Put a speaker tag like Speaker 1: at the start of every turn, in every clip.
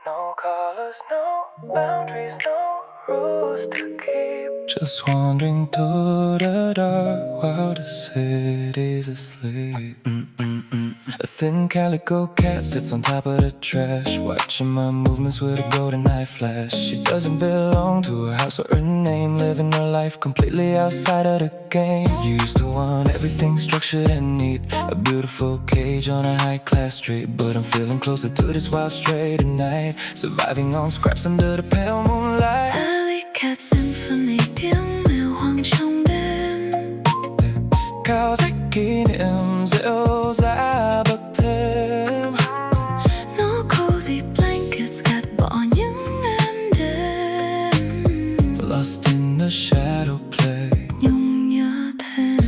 Speaker 1: No colors, no boundaries, no rules to keep. Just wandering through the dark while the city's asleep. A thin calico cat sits on top of the trash, watching my movements with a golden eye flash. She doesn't belong to a house or a name, living her life completely outside of the game. Used to want everything structured and neat, a beautiful cage on a high-class street. But I'm feeling closer to this wild stray tonight, surviving on scraps under the pale moonlight.
Speaker 2: Alley cat symphony, tiếng mèo hoang trong đêm.
Speaker 1: Cao dách kỷ niệm rượu ra bậc thềm.
Speaker 2: No cozy blankets, gạt bỏ những êm đêm.
Speaker 1: Lost in the shadow play.
Speaker 2: Nhung nhớ thêm.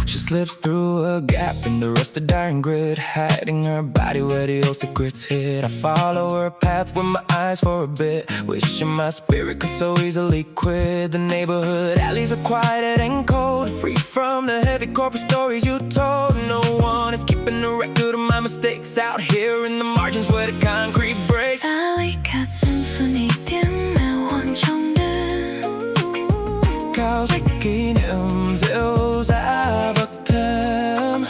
Speaker 1: She slips through a gap in the rusted iron grid, hiding her body where the old secrets hid. I follow her path with my eyes for a bit, wishing my spirit could so easily quit. The neighborhood alleys are quiet and cold, free from the heavy corporate stories you told. No one is keeping a record of my mistakes out here in the margins where the concrete breaks.
Speaker 2: Alley cat symphony, tiếng mèo hoang trong đêm.
Speaker 1: Cao dách kỷ niệm rượu ra bậc thềm.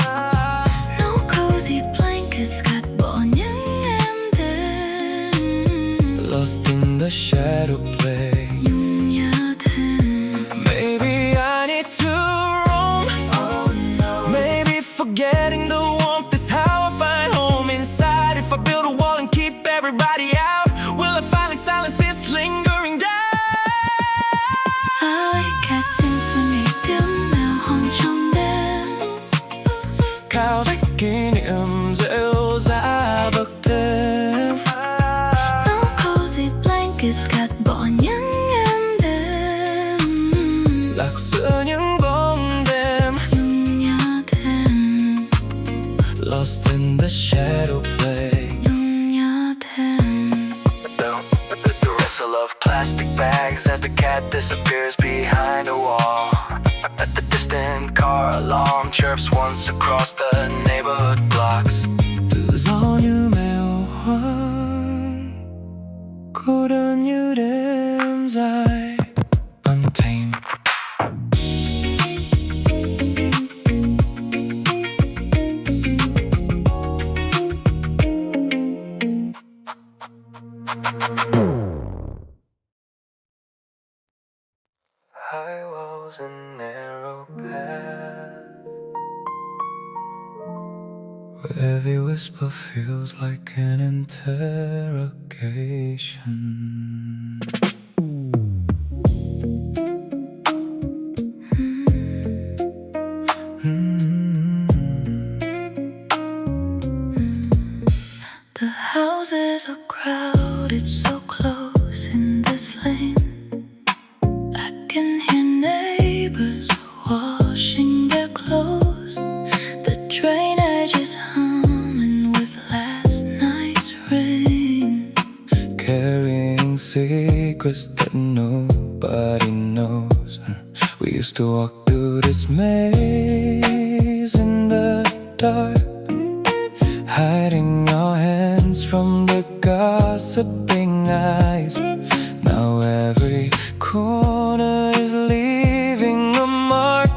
Speaker 2: No cozy blankets, gạt bỏ những êm đêm.
Speaker 1: Lost in the shadow play.
Speaker 2: Nhung nhớ thêm.
Speaker 1: Maybe I need to roam. Maybe forgetting the warmth is how I find home inside. If I build a wall and keep everybody out, will I finally silence this lingering doubt?
Speaker 2: Alley cat symphony, tiếng mèo hoang trong đêm.
Speaker 1: Cao dách kỷ niệm rượu ra bậc thềm.
Speaker 2: No cozy blankets, gạt bỏ những êm đêm.
Speaker 1: Lạc giữa những bóng đêm.
Speaker 2: Nhung nhớ thêm.
Speaker 1: Lost in the shadow play.
Speaker 2: Nhung nhớ thêm.
Speaker 1: The rustle of plastic bags as the cat disappears behind a wall. The distant car alarm chirps once across the neighborhood blocks. Tự do như mèo hoang, cô đơn như đêm dài, untamed. High walls and narrow paths, where every whisper feels like an interrogation.
Speaker 2: The houses are crowded, so close in this lane. I can hear neighbors washing their clothes. The drainage is humming with last night's rain.
Speaker 1: Carrying secrets that nobody knows. We used to walk through this maze in the dark, hiding our hands from the gossiping eyes. Now every corner is leaving a mark,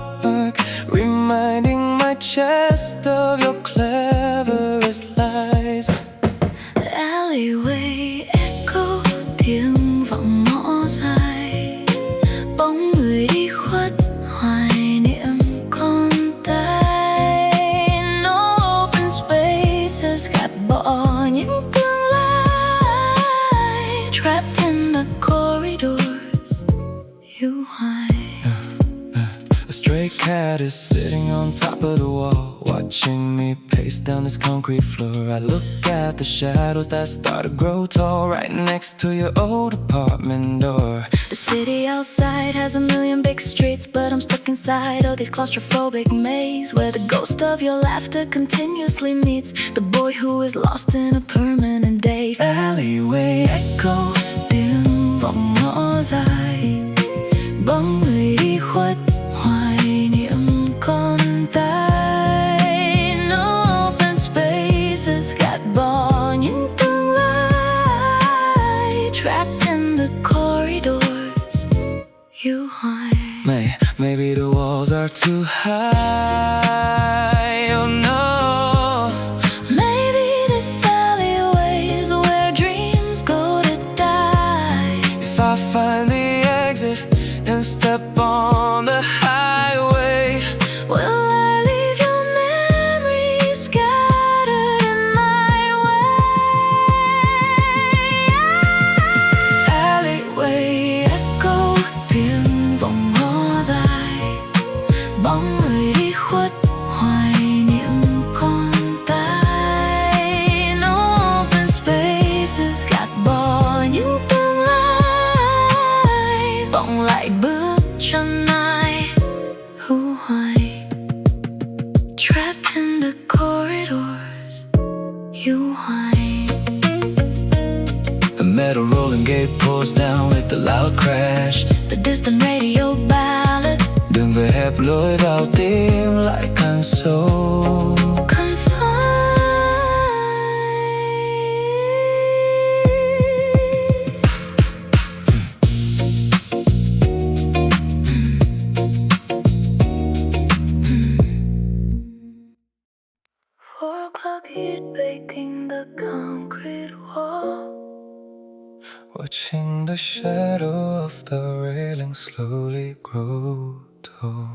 Speaker 1: reminding my chest of your cleverest lies.
Speaker 2: The alleyway echo tiếng vọng ngõ dài. Bóng người đi khuất, hoài niệm còn tay. No open spaces, gạt bỏ những tương lai. Trapped in the corridors, you hoài.
Speaker 1: A stray cat is sitting on top of the wall, watching me pace down this concrete floor. I look at the shadows that start to grow tall right next to your old apartment door.
Speaker 2: The city outside has a million big streets, but I'm stuck inside of this claustrophobic maze, where the ghost of your laughter continuously meets the boy who is lost in a permanent daze. Alleyway echo tiếng vọng ngõ dài. Bóng người đi khuất, hoài niệm còn tay. No open spaces, gạt bỏ những tương lai.
Speaker 1: Maybe the walls are too high, oh no.
Speaker 2: Maybe this alleyway is where dreams go to die.
Speaker 1: If I find the exit and step on the highway,
Speaker 2: will I leave your memories scattered in my way? Alleyway echo tiếng vọng hò dài, bóng người đi khuất hoài niệm còn tay. No open spaces gạt bỏ những tương lai, vọng lại bước chân ai hưu hoài. Trapped in the corridors, you hoài.
Speaker 1: a metal rolling gate pulls down with a loud crash.
Speaker 2: The distant radio ballad
Speaker 1: Đường về hẹp lối vào tim lại càng sâu.
Speaker 2: Heat baking the concrete wall.
Speaker 1: Watching the shadow of the railing slowly grow tall.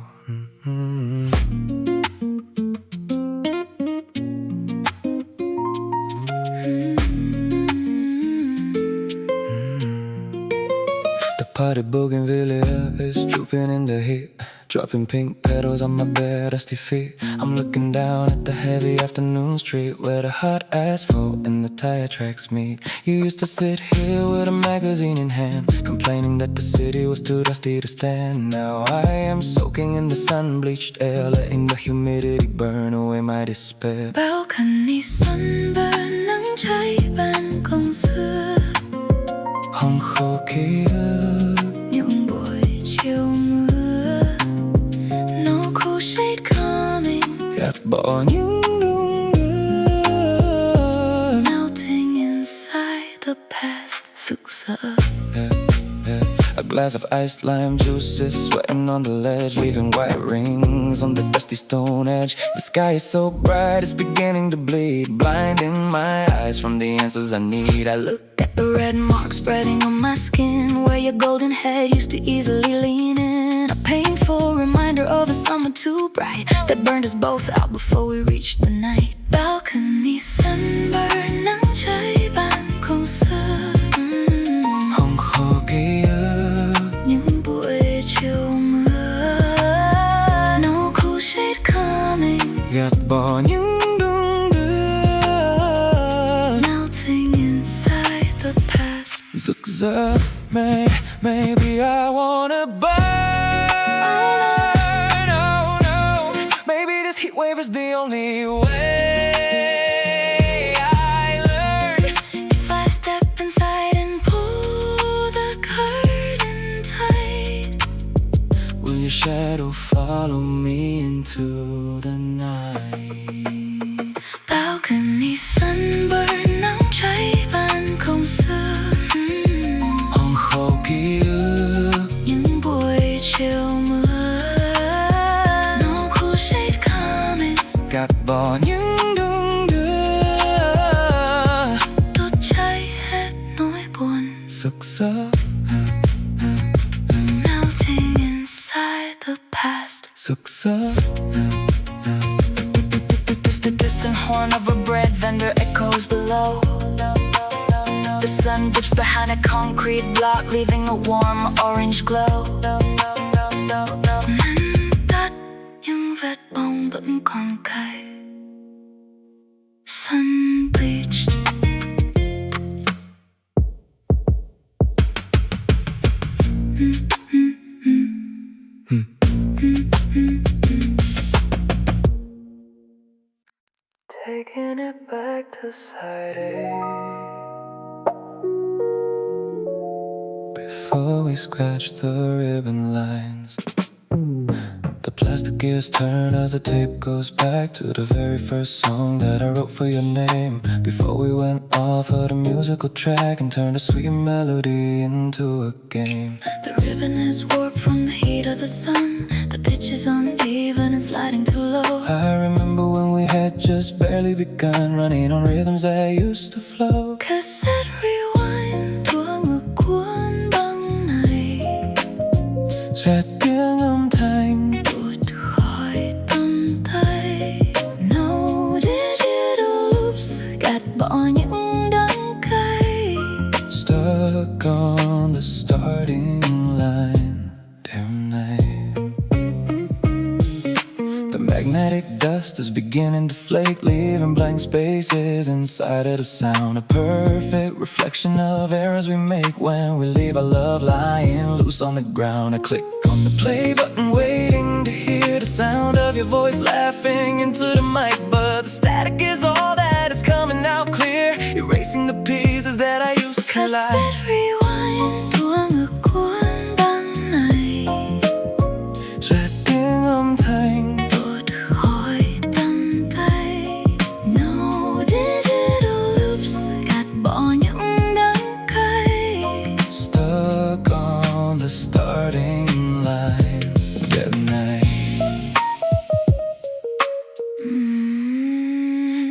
Speaker 1: The potted bougainvillea is drooping in the heat, dropping pink petals on my bare dusty feet. I'm looking down at the heavy afternoon street where the hot asphalt and the tire tracks meet. You used to sit here with a magazine in hand, complaining that the city was too dusty to stand. Now I am soaking in the sun-bleached air, letting the humidity burn away my despair.
Speaker 2: Balcony sunburn, nắng cháy ban công xưa.
Speaker 1: Hồng khô ký ức,
Speaker 2: những buổi chiều mưa. No cool shade coming,
Speaker 1: gạt bỏ những đung đưa.
Speaker 2: melting inside the past, rực rỡ.
Speaker 1: A glass of iced lime juice is sweating on the ledge, leaving white rings on the dusty stone edge. The sky is so bright, it's beginning to bleed, blinding my eyes from the answers I need. I look
Speaker 2: at the red mark spreading on my skin, where your golden head used to easily lean in. A painful reminder of a summer too bright that burned us both out before we reached the night. Balcony sunburn, nắng cháy ban công xưa.
Speaker 1: hồng khô ký ức,
Speaker 2: những buổi chiều mưa. No cool shade coming,
Speaker 1: gạt bỏ những đung đưa.
Speaker 2: melting inside the past.
Speaker 1: Rực rỡ, maybe I wanna burn. Oh no, maybe this heat wave is the only way I learn.
Speaker 2: If I step inside and pull the curtain tight,
Speaker 1: Will your shadow follow me into the night?
Speaker 2: balcony sunburn, nắng cháy ban công xưa.
Speaker 1: Hồng khô ký ức,
Speaker 2: những buổi chiều mưa. No cool shade coming,
Speaker 1: gạt bỏ những đung đưa.
Speaker 2: đốt cháy hết nỗi buồn,
Speaker 1: Rực rỡ,
Speaker 2: melting inside the past.
Speaker 1: rực rỡ.
Speaker 2: The distant horn of a bread vendor echoes below. The sun dips behind a concrete block, leaving a warm orange glow. Nắng tắt, những vết bóng vẫn còn cay. Sun bleached.
Speaker 1: Taking it back to side A. Before we scratch the ribbon lines, the as the gears turn, as the tape goes back to the very first song that I wrote for your name. Before we went off of the musical track and turned a sweet melody into a game.
Speaker 2: The ribbon is warped from the heat of the sun. The pitch is uneven and sliding too low.
Speaker 1: I remember when we had just barely begun, running on rhythms that used to flow.
Speaker 2: Cassette rewind, tua ngược cuốn băng này.
Speaker 1: Ra tiếng âm thanh
Speaker 2: Tuột khỏi tầm tay. No digital loops, gạt bỏ những đắng cay.
Speaker 1: stuck on the starting line đêm nay. The magnetic dust is beginning to flake, leaving blank spaces inside of the sound. A perfect reflection of errors we make when we leave our love lying loose on the ground. I click on the play button, waiting to hear the sound of your voice laughing into the mic, but the static is all that is coming out clear, erasing the pieces that I used to lie.
Speaker 2: Cassette rewind, tua ngược cuốn băng này.
Speaker 1: Ra tiếng âm thanh
Speaker 2: Tuột khỏi tầm tay. No digital loops, gạt bỏ những đắng cay.
Speaker 1: stuck on the starting line đêm nay.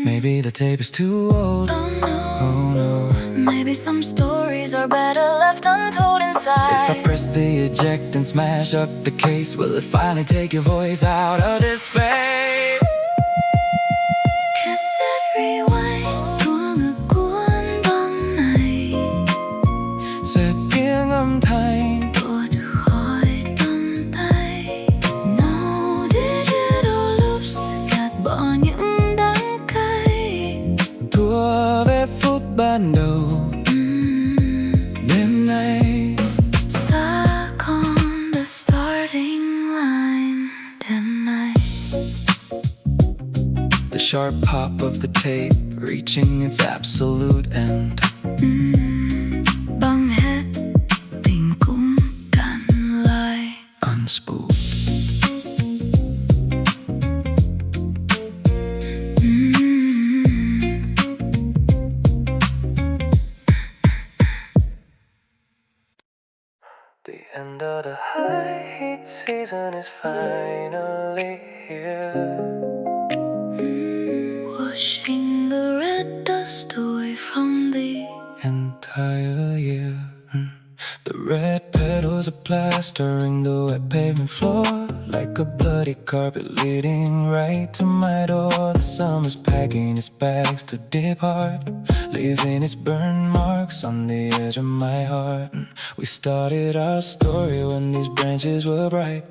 Speaker 1: Maybe the tape is too old.
Speaker 2: Oh no.
Speaker 1: Oh no.
Speaker 2: Maybe some stories are better left untold inside.
Speaker 1: If I press the eject and smash up the case, will it finally take your voice out of this space?
Speaker 2: Cassette rewind, tua ngược cuốn băng này.
Speaker 1: Sẽ tiếng âm thanh
Speaker 2: Tuột khỏi tầm tay. No digital loops, gạt bỏ những đắng cay.
Speaker 1: tua về phút ban đầu đêm nay.
Speaker 2: Stuck on the starting line đêm nay.
Speaker 1: The sharp pop of the tape reaching its absolute end.
Speaker 2: Băng hết tình cũng cạn lại.
Speaker 1: Unspooled. The end of the high heat season is finally here.
Speaker 2: Washing the red dust away from the
Speaker 1: Entire year. The red petals are plastering the wet pavement floor like a bloody carpet leading right to my door. The summer's packing its bags to depart, leaving its burn marks on the edge of my heart. We started our story when these branches were bright,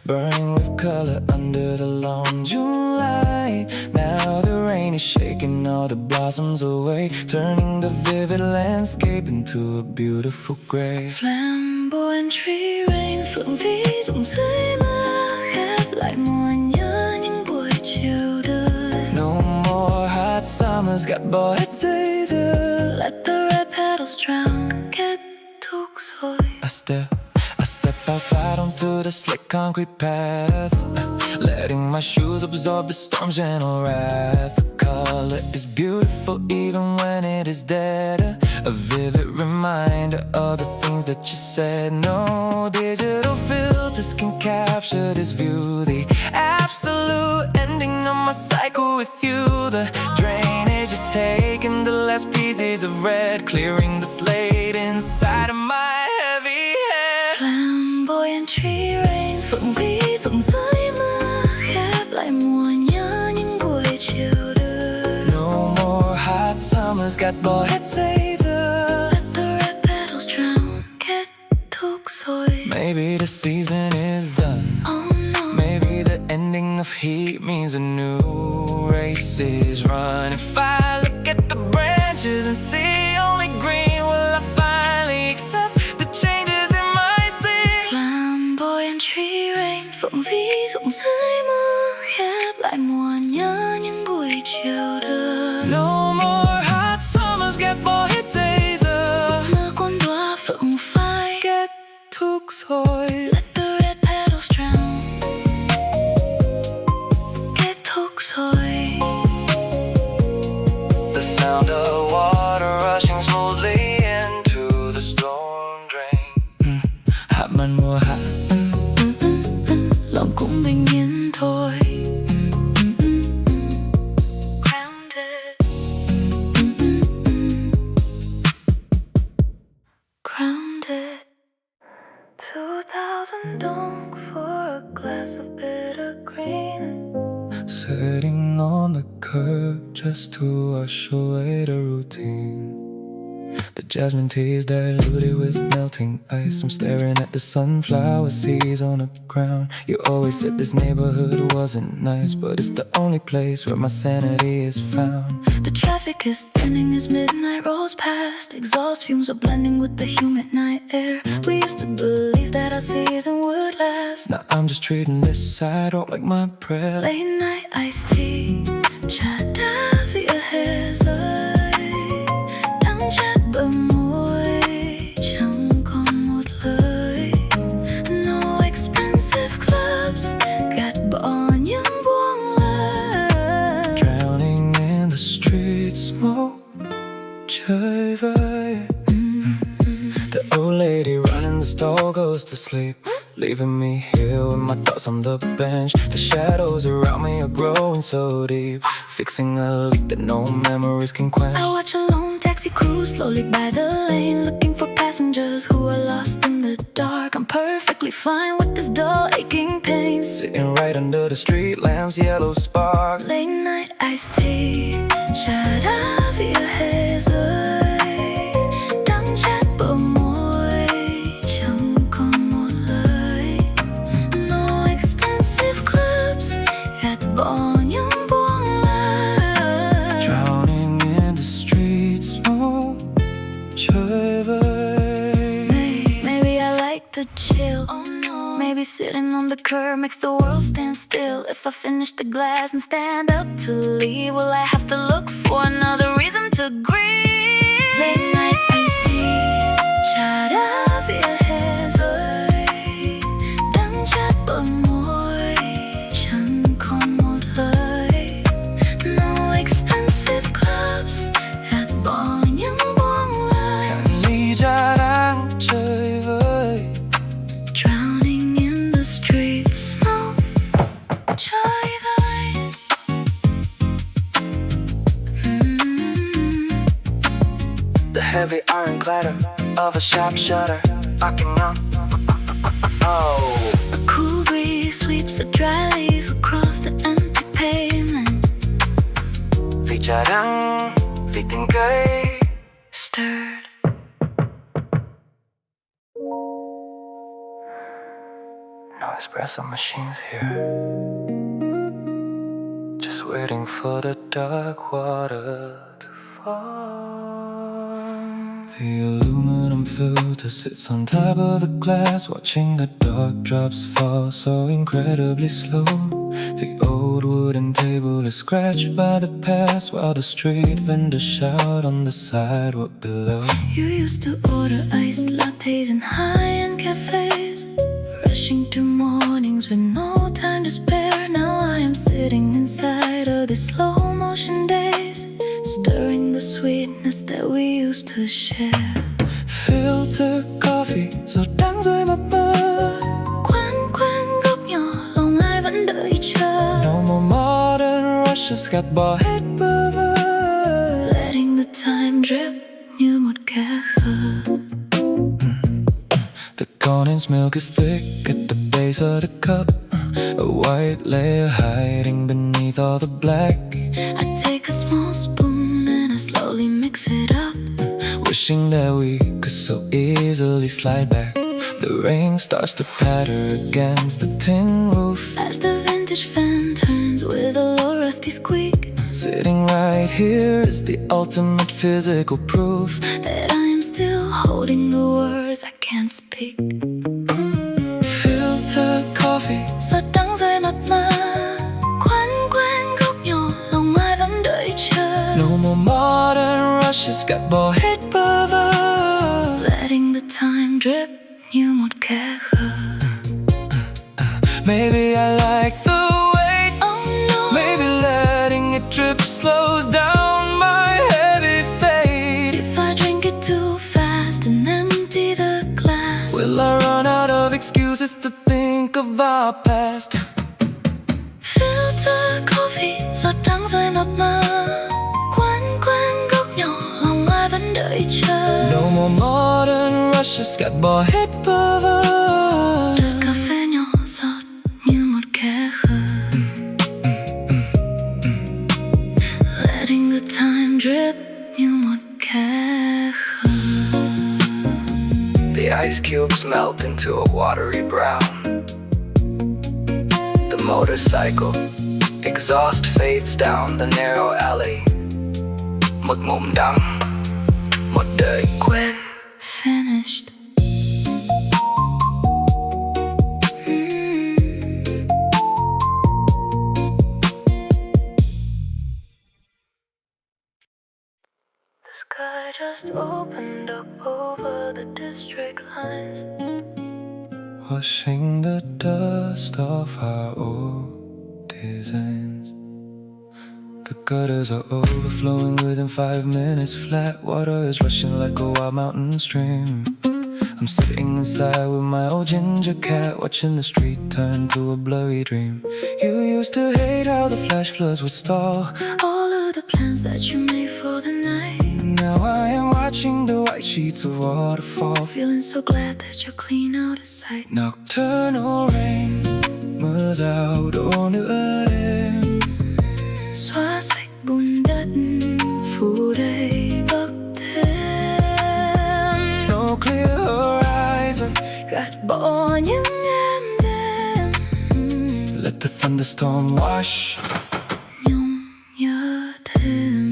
Speaker 1: burning with color under the long June light. Now the rain is shaking all the blossoms away, turning the vivid landscape into a beautiful gray.
Speaker 2: flamboyant tree rain, phượng vĩ rụng dưới mưa, khép lại mùa nhớ những buổi chiều đời.
Speaker 1: No more hot summers, got bored later.
Speaker 2: Let the red petals drown, kết thúc rồi.
Speaker 1: I step outside onto the slick concrete path, letting my shoes absorb the storm's gentle wrath. The color is beautiful even when it is dead, a vivid reminder of the things that you said. No digital filters can capture this view, the absolute ending of my cycle with you. The drainage is taking the last pieces of red, clearing the slate inside of my heavy head.
Speaker 2: Flamboyant tree rain, phượng vĩ rụng dưới mưa, khép lại mùa nhớ những buổi chiều đời.
Speaker 1: No more hot summers, got bored later.
Speaker 2: Let the red petals drown, kết thúc rồi.
Speaker 1: Maybe the season is done.
Speaker 2: Oh no.
Speaker 1: Maybe the ending of heat means a new race is run. If I look at the branches and see only green, will I finally accept the changes in my scene?
Speaker 2: Flamboyant tree rain, phượng vĩ rụng dưới mưa, khép lại mùa nhớ những buổi chiều đời.
Speaker 1: No more hot summers, get bored later.
Speaker 2: Mưa cuốn đóa phượng phai,
Speaker 1: Kết thúc rồi.
Speaker 2: let the red petals drown.
Speaker 1: just to wash away the routine. The jasmine tea is diluted with melting ice. I'm staring at the sunflower seeds on the ground. You always said this neighborhood wasn't nice, but it's the only place where my sanity is found.
Speaker 2: The traffic is thinning as midnight rolls past. Exhaust fumes are blending with the humid night air. We used to believe that our season would last.
Speaker 1: Now I'm just treating this sidewalk like my prayer.
Speaker 2: Late night iced tea, cha đã vỉa hè rơi. Đắng chát bờ môi, chẳng còn một lời. No expensive clubs, gạt bỏ những buông lời.
Speaker 1: Drowning in the street smoke, trời vơi. The old lady running the store goes to sleep, leaving me here with my thoughts on the bench. The shadows around me are growing so deep, fixing a leak that no memories can quench.
Speaker 2: I watch a lone taxi cruise slowly by the lane, looking for passengers who are lost in the dark. I'm perfectly fine with this dull aching pain,
Speaker 1: sitting right under the street lamp's yellow spark.
Speaker 2: Late night iced tea, cha đã vỉa hè rơi. Đắng chát bờ môi, chẳng còn một lời. No expensive clubs, gạt bỏ những buông lời.
Speaker 1: Drowning in the street smoke, trời vơi.
Speaker 2: Maybe I like the chill. Oh no. Maybe sitting on the curb makes the world stand still. If I finish the glass and stand up to leave, will I have to look for another reason to grieve? Late night iced tea, cha đã vỉa hè rơi. Đắng chát bờ môi, chẳng còn một lời. No expensive clubs, gạt bỏ những buông lời.
Speaker 1: Ly trà đang trời vơi.
Speaker 2: Drowning in the street smoke, trời vơi.
Speaker 1: The heavy iron clatter of a shop shutter, knocking on. Oh,
Speaker 2: A cool breeze sweeps a dry leaf across the empty pavement,
Speaker 1: vì trà đắng, vì tình cây.
Speaker 2: stirred.
Speaker 1: No espresso machines here, just waiting for the dark water to fall. The aluminum filter sits on top of the glass, watching the dark drops fall so incredibly slow. The old wooden table is scratched by the past, while the street vendors shout on the sidewalk below.
Speaker 2: You used to order iced lattes in high-end cafes, rushing through mornings with no time to spare. Now I am sitting inside of these slow-motion days, stirring the sweetness that we used to share.
Speaker 1: Filter coffee giọt đắng rơi mập mờ.
Speaker 2: Quên quên góc nhỏ, lòng ai vẫn đợi chờ.
Speaker 1: No more modern rushes, gạt bỏ hết bơ vơ.
Speaker 2: Letting the time drip như một kẽ khờ.
Speaker 1: The condensed milk is thick at the base of the cup, a white layer hiding beneath all the black.
Speaker 2: I take a small spoon and I slowly mix it up,
Speaker 1: Wishing that we could so easily slide back. The rain starts to patter against the tin roof,
Speaker 2: as the vintage fan turns with a low rusty squeak.
Speaker 1: Sitting right here is the ultimate physical proof
Speaker 2: that I am still holding the words I can't speak.
Speaker 1: Filter coffee,
Speaker 2: Giọt đắng rơi mặt mờ, quên quên góc nhỏ, lòng ai vẫn đợi chờ.
Speaker 1: no more modern rushes, gạt bỏ hết bơ vơ.
Speaker 2: Letting the time drip như một kẽ khờ.
Speaker 1: Maybe I like the weight,
Speaker 2: Oh no.
Speaker 1: maybe letting it drip slows down my heavy fate.
Speaker 2: If I drink it too fast and empty the glass,
Speaker 1: Will I run out of excuses to think of our past?
Speaker 2: Filter coffee, giọt đắng rơi mập mờ, quên quên góc nhỏ, lòng ai vẫn đợi chờ.
Speaker 1: No more modern rushes, gạt bỏ hết bơ vơ.
Speaker 2: Ly cà phê nhỏ giọt như một kẽ khờ. Letting the
Speaker 1: The ice cubes melt into a watery brown. The motorcycle exhaust fades down the narrow alley. Một mụn đắng, một đời quên.
Speaker 2: Finished. The sky just opened up over the district lines,
Speaker 1: washing the dust off our old designs. The gutters are overflowing within 5 minutes flat. Water is rushing like a wild mountain stream. I'm sitting inside with my old ginger cat, watching the street turn to a blurry dream. You used to hate how the flash floods would stall
Speaker 2: all of the plans that you made for the night.
Speaker 1: Now I am watching the white sheets of waterfall,
Speaker 2: Feeling so glad that you're clean out of sight.
Speaker 1: Nocturnal rain mưa rào đổ nữa đêm.
Speaker 2: Xóa sạch bùn đất phủ đầy bậc thềm.
Speaker 1: No clear horizon,
Speaker 2: Gạt bỏ những em đêm.
Speaker 1: let the thunderstorm wash.
Speaker 2: Nhung nhớ thêm.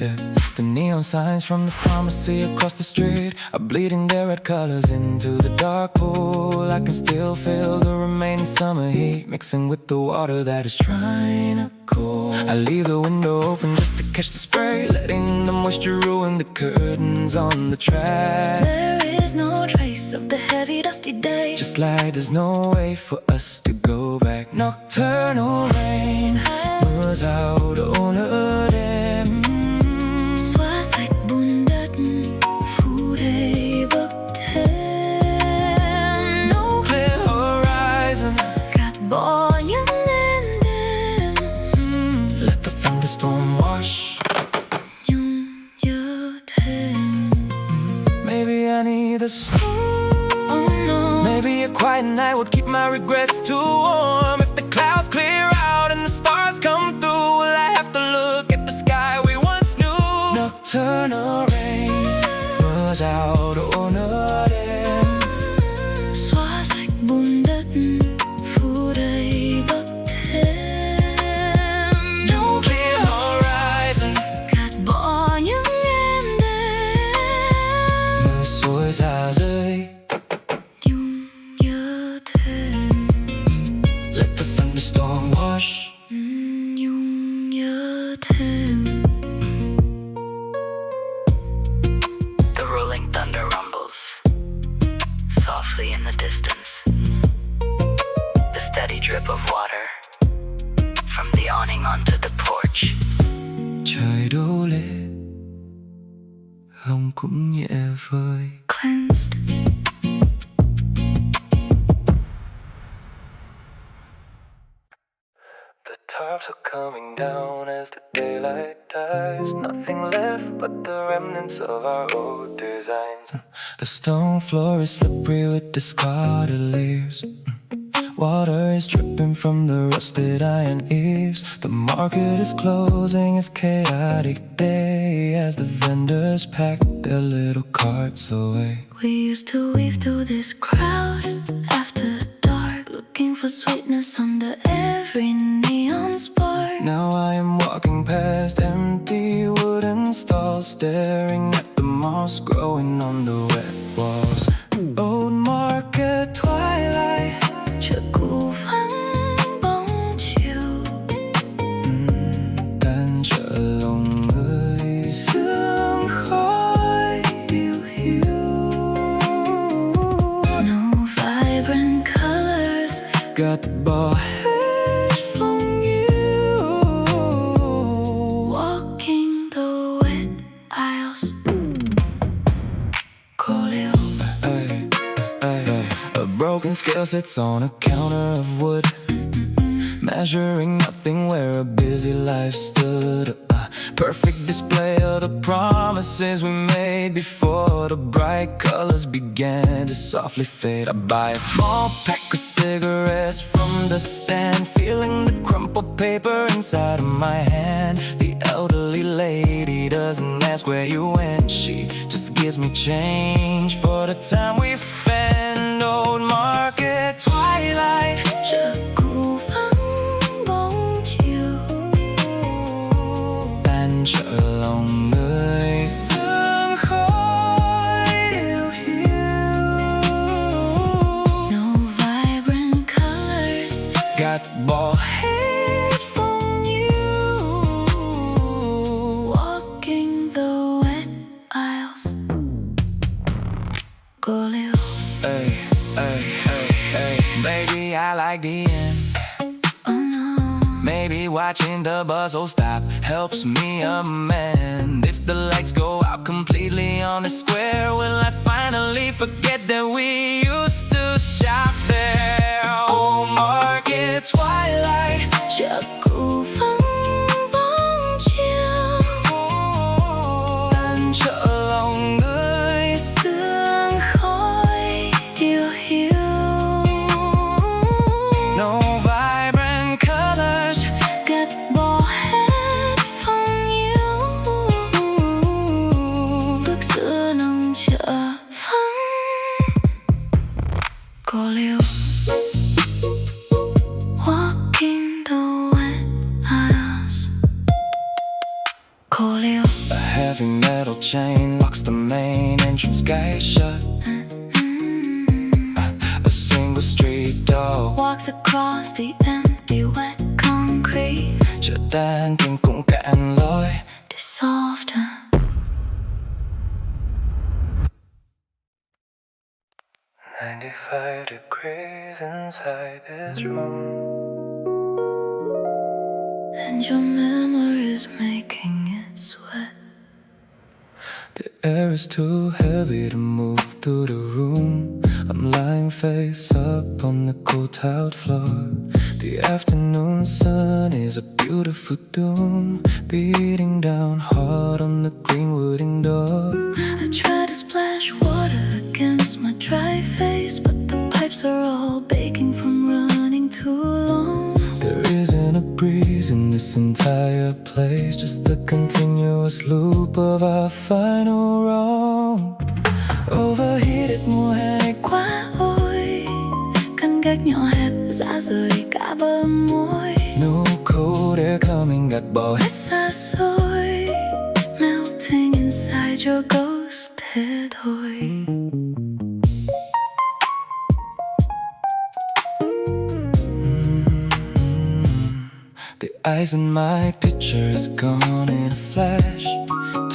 Speaker 1: Yeah. The neon signs from the pharmacy across the street are bleeding their red colors into the dark pool. I can still feel the remaining summer heat mixing with the water that is trying to cool. I leave the window open just to catch the spray, letting the moisture ruin the curtains on the track.
Speaker 2: There is no trace of the heavy dusty day,
Speaker 1: Just like there's no way for us to go back. Nocturnal rain mưa rào đổ nữa đêm.
Speaker 2: xóa sạch bùn đất phủ đầy bậc thềm.
Speaker 1: No clear horizon,
Speaker 2: Gạt bỏ những em đêm.
Speaker 1: let the thunderstorm wash.
Speaker 2: Nhung nhớ thêm.
Speaker 1: Maybe I need a storm.
Speaker 2: Oh no.
Speaker 1: Maybe a quiet night would keep my regrets too warm. If the clouds clear out and the stars come through, will I have to look at the sky we once knew? Nocturnal rain mưa rào đổ nữa đêm.
Speaker 2: Xóa sạch bùn đất phủ đầy bậc thềm.
Speaker 1: No clear horizon,
Speaker 2: Gạt bỏ những em đêm.
Speaker 1: mưa xối xa rơi.
Speaker 2: Nhung nhớ thêm.
Speaker 1: Let the thunderstorm wash.
Speaker 2: Nhung nhớ thêm. The rolling thunder rumbles softly in the distance. The steady drip of water from the awning onto the porch.
Speaker 1: Trời đổ lên, lòng cũng nhẹ vơi.
Speaker 2: Cleansed.
Speaker 1: The tarps are coming down as the daylight dies. Nothing left but the remnants of our old designs. The stone floor is slippery with discarded leaves. Water is dripping from the rusted iron eaves. The market is closing, it's chaotic day as the vendors pack their little carts away.
Speaker 2: We used to weave through this crowd after dark, looking for sweetness under every neon spark.
Speaker 1: Now I am walking past empty wooden stalls, staring at the moss growing on the wet walls. Old market twilight,
Speaker 2: Chợ cũ vắng bóng chiều.
Speaker 1: tan chợ lòng người, sương khói điêu hiu.
Speaker 2: No vibrant colors,
Speaker 1: Got the ball head from you.
Speaker 2: walking the wet aisles. Coleo.
Speaker 1: Ay, ay, ay. A broken scale sits on a counter of wood, measuring nothing where a busy life stood. A perfect display of the promises we made before the bright colors began to softly fade. I buy a small pack of cigarettes from the stand, feeling the crumpled paper inside of my hand. The elderly lady doesn't ask where you went, she just gives gives me change for the time we spend. Old market twilight,
Speaker 2: chợ cũ vắng bóng chiều,
Speaker 1: tan chợ lòng người sương khói điều hiu.
Speaker 2: no vibrant colors,
Speaker 1: Gạt bỏ hết phong nhiêu,
Speaker 2: walking the wet aisles. Cô liêu
Speaker 1: ay, ay, ay, ay. Baby, I like the end.
Speaker 2: oh no,
Speaker 1: Maybe watching the buzz all stop helps me amend. If the lights go out completely on the square, will I finally forget that we used to shop there? Old market twilight,
Speaker 2: chợ cũ vắng bóng chiều,
Speaker 1: tan chợ lòng người
Speaker 2: sương khói điều hiu.
Speaker 1: no vibrant colors.
Speaker 2: Gạt bỏ hết phong nhiêu, bước giữa nông chợ vắng. Cô liêu walking the wet aisles. Cô liêu
Speaker 1: A heavy metal chain locks the main entrance gate shut. A single street dog
Speaker 2: walks across the empty wet concrete,
Speaker 1: chợ tan nhưng cũng cạn lối.
Speaker 2: dissolved.
Speaker 1: 95 degrees inside this room,
Speaker 2: And your memory is making it sweat.
Speaker 1: the air is too heavy to move through the room. I'm lying face up on the cold tiled floor. The afternoon sun is a beautiful doom, beating down hard on the green wooden door.
Speaker 2: I try to splash water against my dry face, but the pipes are all baking from running too long.
Speaker 1: There isn't a breeze in this entire place, just the continuous loop of our final wrong. Overheated mùa hè này
Speaker 2: Quá ôi, căn gác nhỏ hẹp rã rời cả bờ môi.
Speaker 1: no cold air coming, gạt bỏ hết.
Speaker 2: Hết xa xôi, melting inside your ghost, thế thôi.
Speaker 1: The ice in my picture is gone in a flash,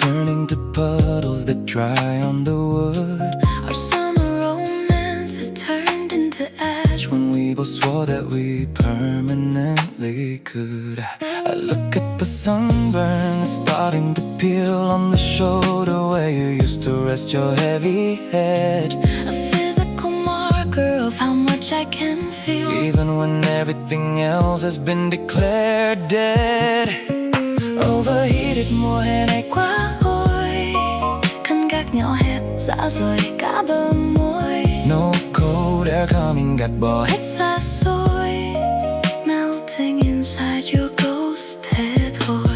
Speaker 1: turning to puddles that dry on the wood.
Speaker 2: Our summer romance has turned into ash.
Speaker 1: When we both swore that we permanently could, I look at the sunburn starting to peel on the shoulder where you used to rest your heavy head.
Speaker 2: A physical marker of how much I can feel,
Speaker 1: Even when everything else has been declared dead. Overheated mùa hè này
Speaker 2: quá ôi, căn gác nhỏ hẹp rã rời cả bờ môi.
Speaker 1: no cold air coming, gạt bỏ hết.
Speaker 2: Hết xa xôi, melting inside your ghost, thế thôi.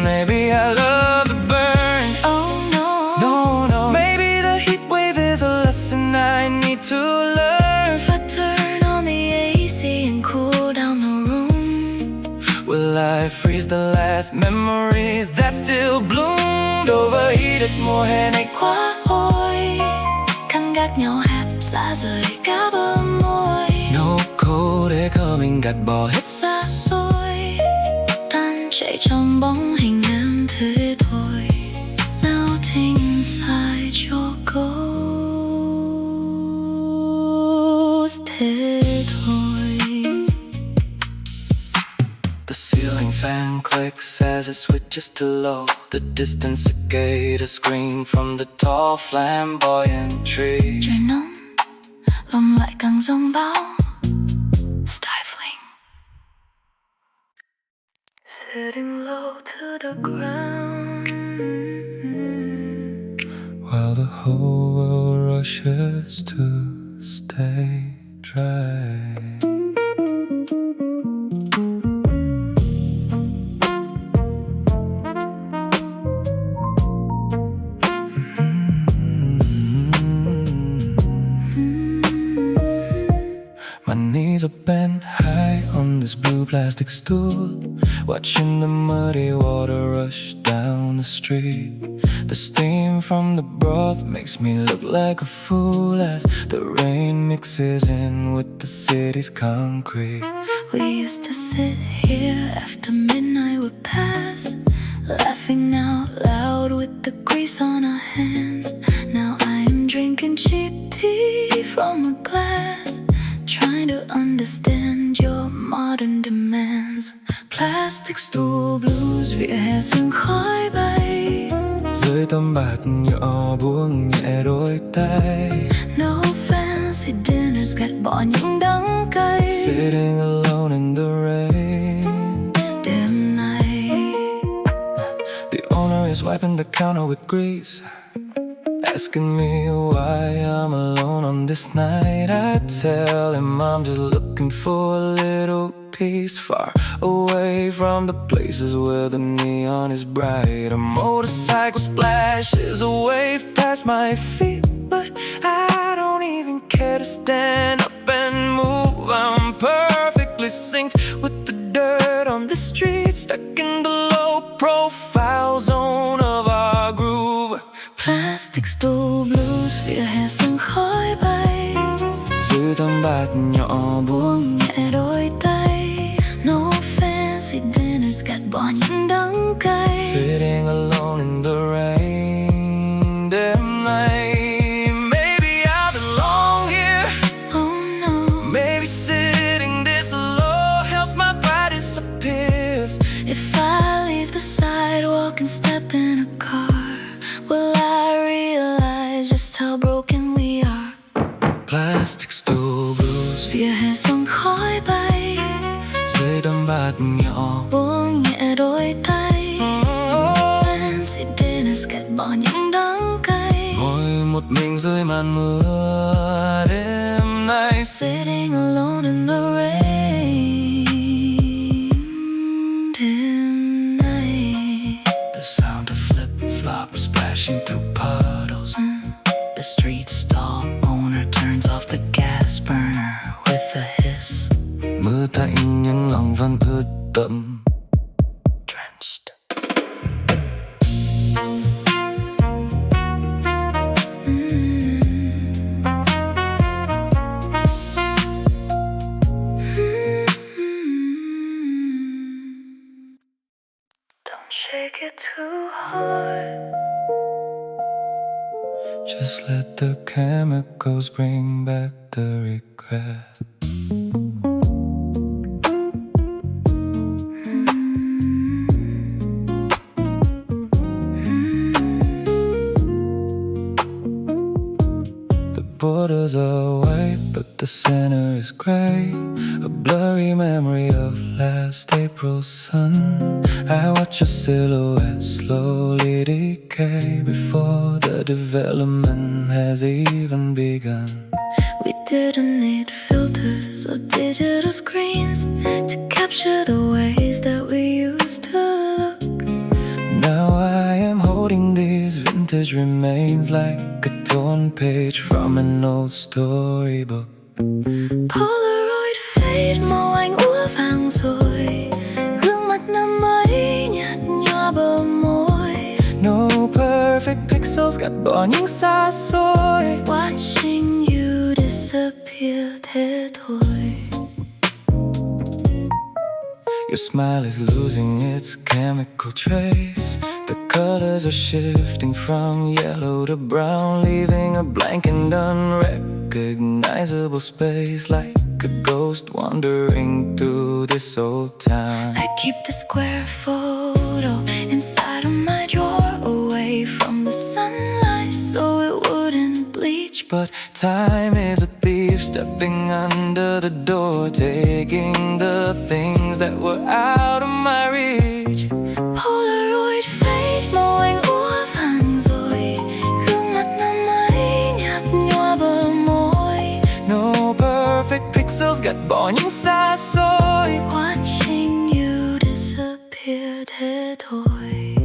Speaker 1: Maybe I love the burn.
Speaker 2: Oh no,
Speaker 1: No, no. Maybe the heat wave is a lesson I need to learn.
Speaker 2: if I turn on the AC and cool down the room,
Speaker 1: Will I freeze the last memories that still bloomed? Overheated mùa hè này
Speaker 2: quá ôi, căn gác nhỏ hẹp rã rời cả bờ môi.
Speaker 1: no cold air coming, gạt bỏ hết.
Speaker 2: Hết xa xôi, tan chảy trong bóng hình em thế thôi, melting inside your ghost, thế thôi.
Speaker 1: The ceiling fan clicks as it switches to low. The distance cicada scream from the tall flamboyant tree.
Speaker 2: Trời nóng, lòng lại càng giông bão, stifling, sitting low to the ground.
Speaker 1: While while the whole world rushes to stay dry. My knees are bent high on this blue plastic stool, watching the muddy water rush down the street. The steam from the broth makes me look like a fool as the rain mixes in with the city's concrete.
Speaker 2: We used to sit here after midnight would pass, laughing out loud with the grease on our hands. Now I am drinking cheap tea from a glass, trying to understand your modern demands. Plastic stool blues, vỉa hè sương khói bay,
Speaker 1: dưới tấm bạt nhỏ buông nhẹ đôi tay.
Speaker 2: No fancy dinners, gạt bỏ những đắng cay.
Speaker 1: Sitting alone in the rain.
Speaker 2: Đêm nay,
Speaker 1: the owner is wiping the counter with grease, asking me why I'm alone on this night. I tell him I'm just looking for a little peace, far away from the places where the neon is bright. A motorcycle splashes a wave past my feet, but I don't even care to stand up and move. I'm perfectly synced with the dirt on the street, stuck in the low profile zone of our groove.
Speaker 2: plastic stool blues, vỉa hè sương khói bay,
Speaker 1: dưới tấm bạt nhỏ
Speaker 2: buông nhẹ đôi tay. No fancy dinners, gạt bỏ những đắng cay.
Speaker 1: sitting alone in the rain. Đêm nay, maybe I belong here.
Speaker 2: Oh no,
Speaker 1: Maybe sitting this low helps my pride disappear.
Speaker 2: if I leave the sidewalk and step in a car, will I realize just how broken we are?
Speaker 1: Plastic stool blues,
Speaker 2: Vỉa hè sương khói bay,
Speaker 1: dưới tấm bạt nhỏ.
Speaker 2: buông nhẹ đôi tay. Fancy dinners, gạt bỏ những đắng cay.
Speaker 1: Ngồi một mình dưới màn mưa đêm nay,
Speaker 2: Sitting alone in the rain. Đêm nay,
Speaker 1: the sound of flip-flops splashing through puddles.
Speaker 2: the street stall owner turns off the gas burner with a hiss.
Speaker 1: Mưa tạnh nhưng lòng vẫn ướt đẫm, drenched.
Speaker 2: Don't shake it too hard.
Speaker 1: Just let the chemicals bring back the regret. The borders are white, but the center is gray, a blurry memory of last April's sun. I watch your silhouette slowly decay before the development has even begun.
Speaker 2: We didn't need filters or digital screens to capture the ways that we used to look.
Speaker 1: Now I am holding these vintage remains like a torn page from an old storybook.
Speaker 2: Polaroid fade, màu anh úa vàng rồi, gương mặt năm ấy nhạt nhòa bờ môi.
Speaker 1: No perfect pixels, gạt bỏ những xa xôi.
Speaker 2: Watching you disappear, thế thôi.
Speaker 1: Your smile is losing its chemical trace. The colors are shifting from yellow to brown, leaving a blank and unrecognizable space, like a ghost wandering through this old town.
Speaker 2: I keep the square photo inside of my drawer, away from the sunlight so it wouldn't bleach.
Speaker 1: But time is a thief, stepping under the door, taking the things that were out of my reach.
Speaker 2: Polaroid fade, màu anh úa vàng rồi, gương mặt
Speaker 1: pixels gạt bỏ những xa xôi.
Speaker 2: Watching you disappear thế thôi.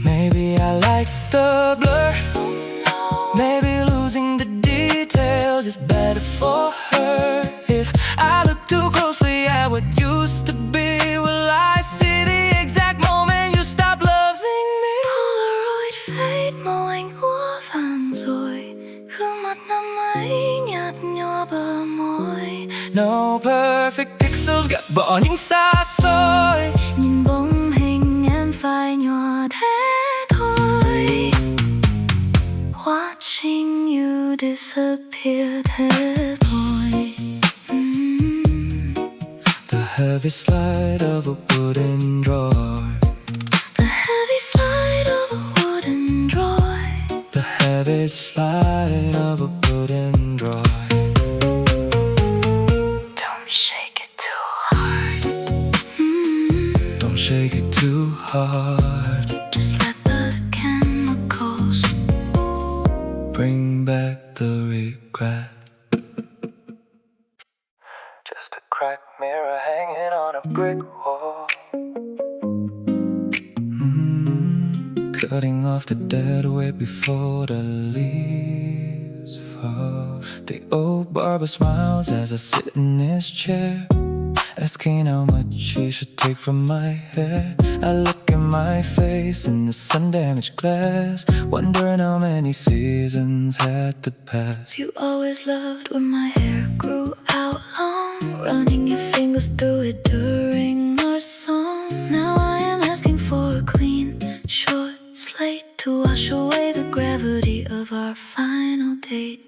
Speaker 1: Maybe I like the blur,
Speaker 2: Oh no.
Speaker 1: maybe losing the details is better for her. If I look too closely at what used to be, will I see the exact moment you stop loving me?
Speaker 2: Polaroid fade màu anh úa vàng rồi, gương mặt năm ấy nhạt nhòa bờ môi.
Speaker 1: No perfect pixels gạt bỏ những xa xôi.
Speaker 2: Nhìn bóng hình em phai nhòa thế thôi. Watching you disappear thế thôi.
Speaker 1: The heavy slide of a wooden drawer.
Speaker 2: The heavy slide of a wooden drawer.
Speaker 1: The heavy slide of a wooden drawer.
Speaker 2: Don't shake it too hard.
Speaker 1: Don't shake it too hard.
Speaker 2: Just let the chemicals
Speaker 1: Bring back the regret. Just a cracked mirror hanging on a brick wall. Cutting off the dead weight before the leaves fall. The old barber smiles as I sit in his chair, asking how much he should take from my hair. I look at my face in the sun-damaged glass, wondering how many seasons had to pass.
Speaker 2: you always loved when my hair grew out long, running your fingers through it during our song. Now I am asking for a clean, short slate to wash away the gravity of our final date.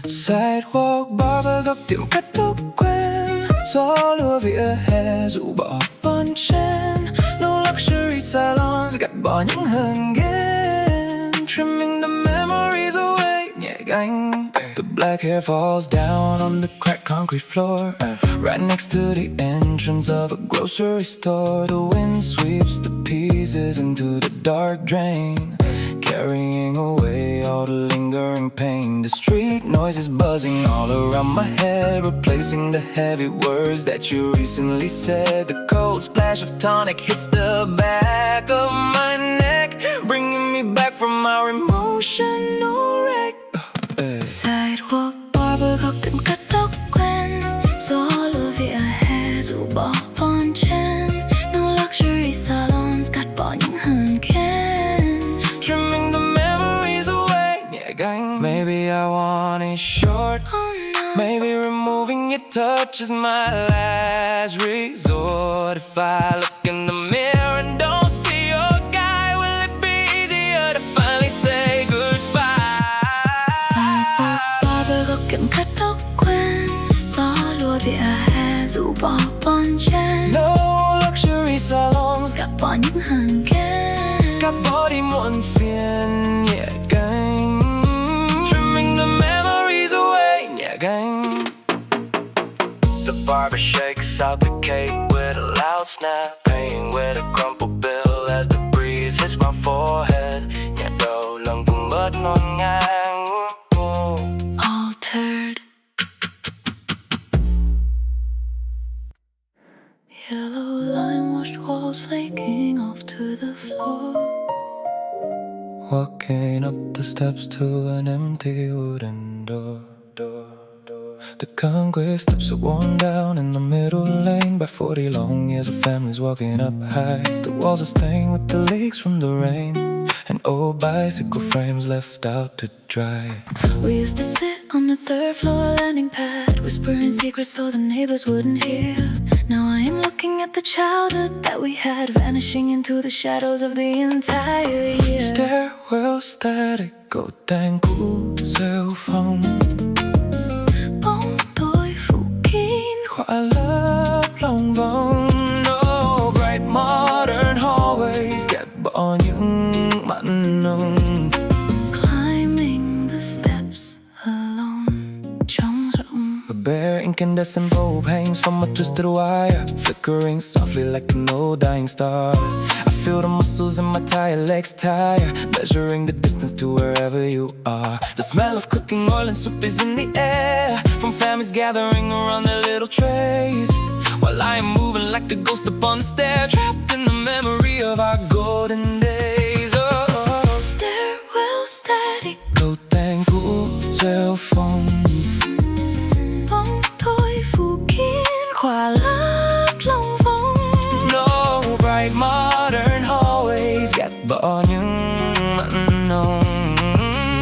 Speaker 1: Sidewalk barber góc tiệm cắt tóc quen, gió lùa vỉa hè rũ bỏ bon chen. No luxury salons gạt bỏ những hờn ghen, trimming the memories away nhẹ gánh. The black hair falls down on the cracked concrete floor, right next to the entrance of a grocery store. The wind sweeps the pieces into the dark drain, carrying away all the lingering pain. The street noise is buzzing all around my head, replacing the heavy words that you recently said. The cold splash of tonic hits the back of my neck, bringing me back from our emotional wreck.
Speaker 2: Sidewalk barber góc tiệm cắt tóc quen, gió lùa vỉa hè rũ bỏ bon chen. No luxury salons gạt bỏ những hờn ghen,
Speaker 1: Trimming the memories away nhẹ gánh. Maybe I want it short,
Speaker 2: oh no.
Speaker 1: maybe removing your touch is my last resort. If I look in the mirror and don't see your guy, will it be easier to finally say goodbye?
Speaker 2: Sidewalk barber góc tiệm cắt tóc quen, gió lùa vỉa hè rũ bỏ bon chen.
Speaker 1: No luxury salons
Speaker 2: Gạt bỏ những hờn ghen,
Speaker 1: cắt bỏ đi muộn phiền nhẹ gánh. Trimming the memories away nhẹ gánh. The barber shakes out the cake with a loud snap, paying with a crumpled bill as the breeze hits my forehead. Nhẹ đầu lòng cũng bớt ngổn ngang.
Speaker 2: altered. Yellow lime washed walls flaking off to the floor.
Speaker 1: Walking up the steps to an empty wooden door. The concrete steps are worn down in the middle lane by 40 long years of families walking up high. The walls are stained with the leaks from the rain, and old bicycle frames left out to dry.
Speaker 2: We used to sit on the third floor landing pad, whispering secrets so the neighbors wouldn't hear. Now I am looking at the childhood that we had, vanishing into the shadows of the entire year.
Speaker 1: Stairwell static, cột đèn cũ rêu phong,
Speaker 2: Bóng tối phủ kín
Speaker 1: khỏa lấp lòng vòng. No bright modern hallways gạt bỏ những mặn nồng.
Speaker 2: climbing the steps alone. Trong rộng
Speaker 1: A bare incandescent bulb hangs from a twisted wire, flickering softly like an old dying star. I feel the muscles in my tired legs tire, measuring the distance to wherever you are. The smell of cooking oil and soup is in the air, from families gathering around their little trays, while I am moving like a ghost upon the stair, trapped in the memory of our golden days. Oh,
Speaker 2: stairwell static,
Speaker 1: cầu thang cũ rêu phong,
Speaker 2: bóng tối phủ kín khỏa lấp lòng vòng.
Speaker 1: No bright modern hallways, gạt bỏ những mặn nồng.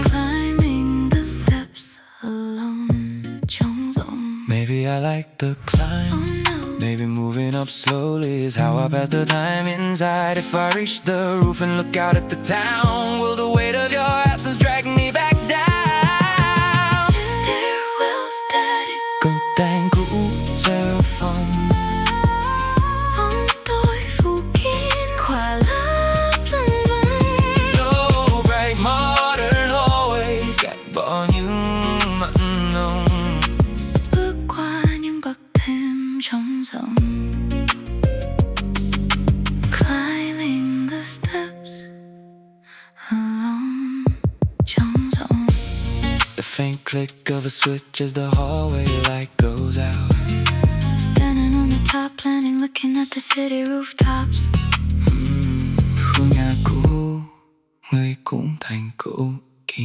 Speaker 2: Climbing the steps alone, trống rỗng.
Speaker 1: Maybe I like the climb.
Speaker 2: Oh no.
Speaker 1: Maybe moving up slowly is how I pass the time inside. If I reach the roof and look out at the town, will the weight of your absence drag me back down?
Speaker 2: Stairwell static,
Speaker 1: Cầu thang cũ rêu phong,
Speaker 2: bóng tối phủ kín khỏa lấp lòng vòng.
Speaker 1: no bright modern hallways, gạt bỏ những mặn nồng.
Speaker 2: Bước qua những bậc thềm trống rỗng, climbing the steps alone, trống rỗng.
Speaker 1: The faint click of a switch as the hallway light goes out.
Speaker 2: Standing on the top landing, looking at the city rooftops.
Speaker 1: Khu nhà cũ, người cũng thành cũ kỹ.